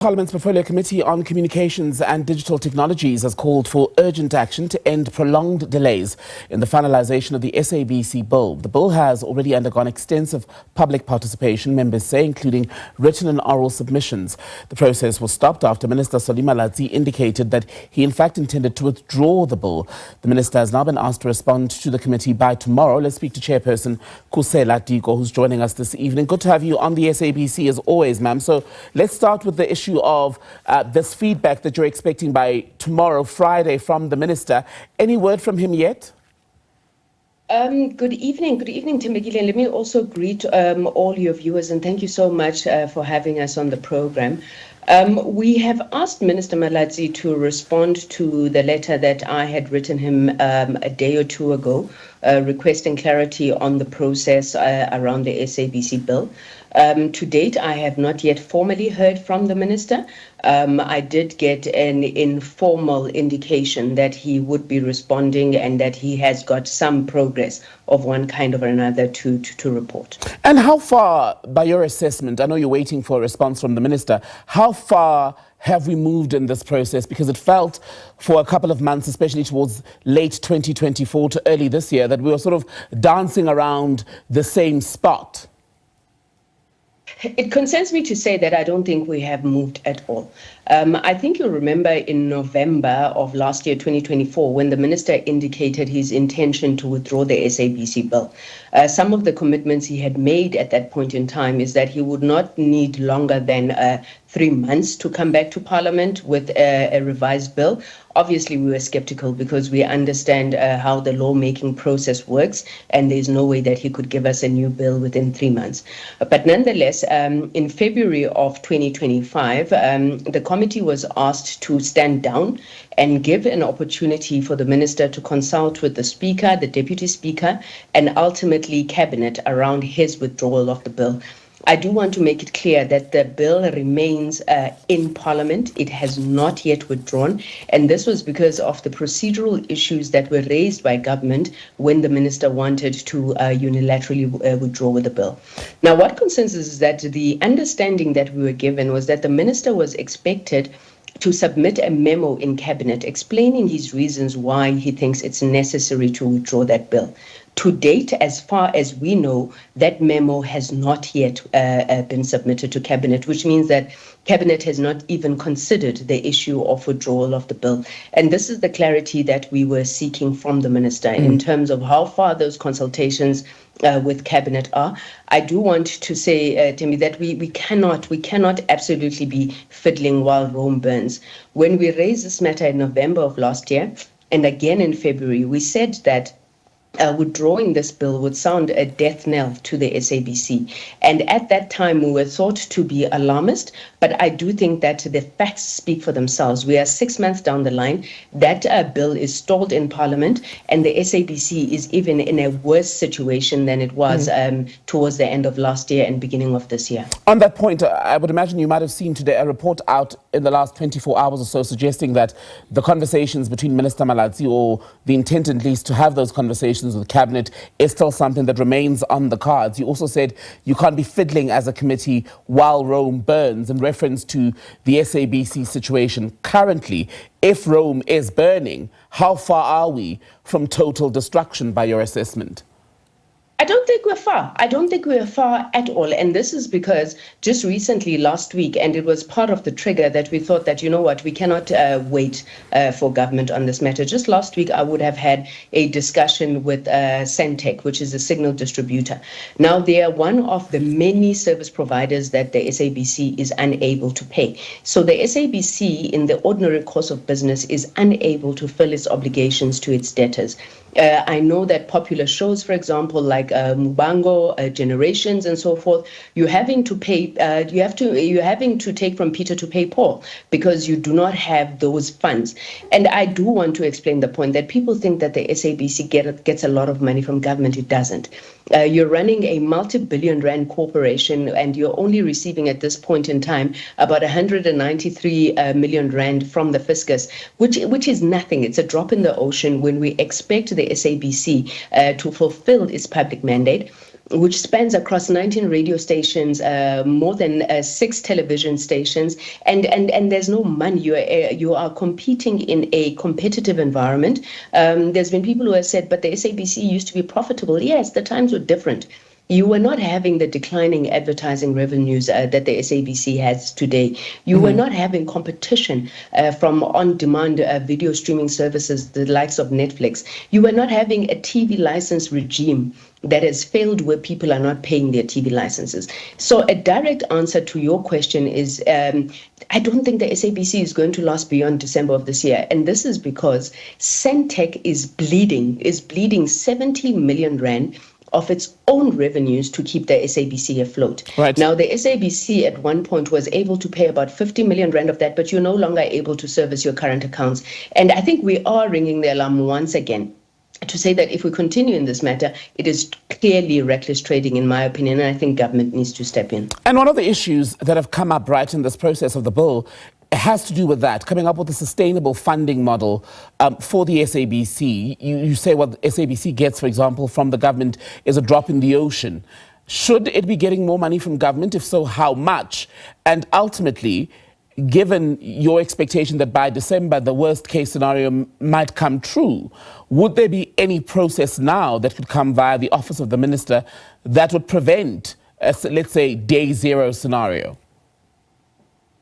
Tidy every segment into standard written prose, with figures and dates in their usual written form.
Parliament's Portfolio Committee on Communications and Digital Technologies has called for urgent action to end prolonged delays in the finalisation of the SABC Bill. The bill has already undergone extensive public participation, members say, including written and oral submissions. The process was stopped after Minister Solly Malatsi indicated that he in fact intended to withdraw the bill. The minister has now been asked to respond to the committee by tomorrow. Let's speak to Chairperson Kusela Diko, who's joining us this evening. Good to have you on the SABC as always, ma'am. So let's start with the issue of this feedback that you're expecting by tomorrow, Friday, from the minister. Any word from him yet? Good evening, Timegile. And let me also greet all your viewers and thank you so much for having us on the program. We have asked Minister Malatsi to respond to the letter that I had written him a day or two ago, requesting clarity on the process around the SABC bill. To date, I have not yet formally heard from the minister. I did get an informal indication that he would be responding and that he has got some progress of one kind or another to report. And how far, by your assessment, I know you're waiting for a response from the minister, how far have we moved in this process? Because it felt for a couple of months, especially towards late 2024 to early this year, that we were sort of dancing around the same spot. It concerns me to say that I don't think we have moved at all. I think you'll remember in November of last year, 2024, when the minister indicated his intention to withdraw the SABC bill. Some of the commitments he had made at that point in time is that he would not need longer than 3 months to come back to Parliament with a revised bill. Obviously, we were skeptical because we understand how the lawmaking process works, and there's no way that he could give us a new bill within 3 months. But nonetheless, in February of 2025, the committee was asked to stand down and give an opportunity for the minister to consult with the Speaker, the Deputy Speaker, and ultimately Cabinet around his withdrawal of the bill. I do want to make it clear that the bill remains in Parliament. It has not yet withdrawn. And this was because of the procedural issues that were raised by government when the minister wanted to unilaterally withdraw with the bill. Now, what concerns us is that the understanding that we were given was that the minister was expected to submit a memo in Cabinet explaining his reasons why he thinks it's necessary to withdraw that bill. To date, as far as we know, that memo has not yet been submitted to Cabinet, which means that Cabinet has not even considered the issue of withdrawal of the bill. And this is the clarity that we were seeking from the minister in terms of how far those consultations with Cabinet are. I do want to say, Timmy, that we cannot absolutely be fiddling while Rome burns. When we raised this matter in November of last year, and again in February, we said that withdrawing this bill would sound a death knell to the SABC. And at that time, we were thought to be alarmist, but I do think that the facts speak for themselves. We are 6 months down the line. That bill is stalled in Parliament, and the SABC is even in a worse situation than it was towards the end of last year and beginning of this year. On that point, I would imagine you might have seen today a report out in the last 24 hours or so suggesting that the conversations between Minister Malatsi, or the intent at least to have those conversations with Cabinet, is still something that remains on the cards. You also said you can't be fiddling as a committee while Rome burns, in reference to the SABC situation currently. If Rome is burning, how far are we from total destruction by your assessment? I don't think we're far. I don't think we're far at all. And this is because just recently, last week, and it was part of the trigger that we thought that, you know what, we cannot wait for government on this matter. Just last week, I would have had a discussion with Centec, which is a signal distributor. Now, they are one of the many service providers that the SABC is unable to pay. So the SABC, in the ordinary course of business, is unable to fill its obligations to its debtors. I know that popular shows, for example, like Mubango, Generations, and so forth, you're having to pay. You're having to take from Peter to pay Paul because you do not have those funds. And I do want to explain the point that people think that the SABC gets a lot of money from government. It doesn't. You're running a multi-billion rand corporation, and you're only receiving at this point in time about 193 million rand from the fiscus, which is nothing. It's a drop in the ocean when we expect the SABC to fulfill its public mandate. which spans across 19 radio stations, more than 6 television stations, and there's no money. You are competing in a competitive environment. There's been people who have said, but the SABC used to be profitable. Yes, the times were different. You were not having the declining advertising revenues that the SABC has today. You were not having competition from on-demand video streaming services, the likes of Netflix. You were not having a TV license regime that has failed where people are not paying their TV licenses. So a direct answer to your question is, I don't think the SABC is going to last beyond December of this year. And this is because Centec is bleeding 70 million rand of its own revenues to keep the SABC afloat. Right. Now, the SABC at one point was able to pay about 50 million rand of that, but you're no longer able to service your current accounts. And I think we are ringing the alarm once again to say that if we continue in this matter, it is clearly reckless trading, in my opinion, and I think government needs to step in. And one of the issues that have come up right in this process of the bill has to do with that, coming up with a sustainable funding model for the SABC. You say what SABC gets, for example, from the government is a drop in the ocean. Should it be getting more money from government? If so, how much? And ultimately, given your expectation that by December the worst case scenario might come true, would there be any process now that could come via the office of the minister that would prevent, let's say, day zero scenario?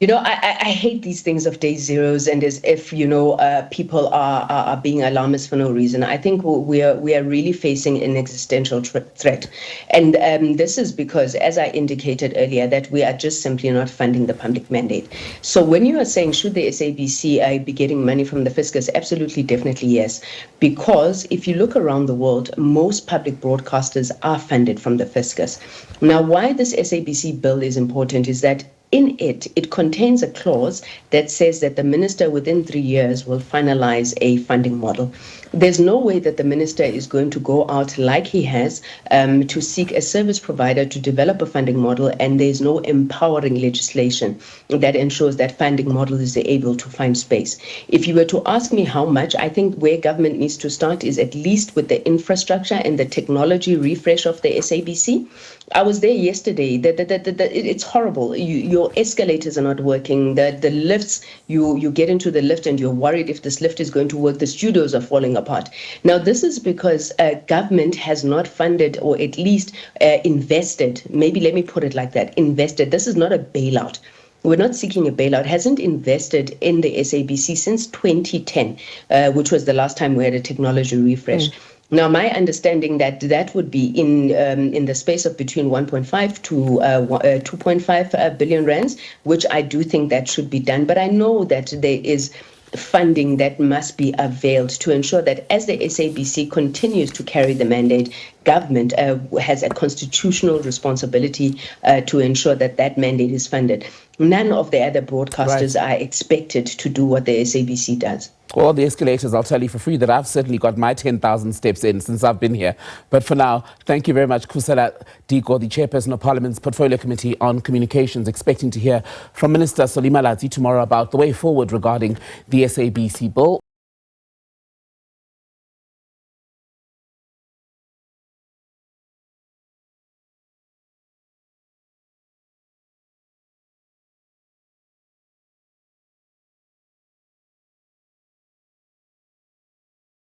You know, I hate these things of day zeros and as if, people are being alarmist for no reason. I think we are really facing an existential threat. And this is because, as I indicated earlier, that we are just simply not funding the public mandate. So when you are saying, should the SABC be getting money from the fiscus? Absolutely, definitely, yes. Because if you look around the world, most public broadcasters are funded from the fiscus. Now, why this SABC bill is important is that in it contains a clause that says that the minister within 3 years will finalize a funding model. There's no way that the minister is going to go out like he has to seek a service provider to develop a funding model, and there's no empowering legislation that ensures that funding model is able to find space. If you were to ask me how much, I think where government needs to start is at least with the infrastructure and the technology refresh of the SABC. I was there yesterday. It's horrible. Your escalators are not working. The lifts, you get into the lift and you're worried if this lift is going to work. The studios are falling apart. Now, this is because government has not funded or at least invested. Maybe let me put it like that. Invested. This is not a bailout. We're not seeking a bailout. Hasn't invested in the SABC since 2010, which was the last time we had a technology refresh. Now, my understanding that would be in the space of between 1.5 to 2.5 billion rands, which I do think that should be done. But I know that there is funding that must be availed to ensure that as the SABC continues to carry the mandate, government has a constitutional responsibility to ensure that that mandate is funded. None of the other broadcasters are expected to do what the SABC does. Well, the escalators, I'll tell you for free that I've certainly got my 10,000 steps in since I've been here. But for now, thank you very much, Kusela Diko, the chairperson of Parliament's Portfolio Committee on Communications, expecting to hear from Minister Solly Malatsi tomorrow about the way forward regarding the SABC bill.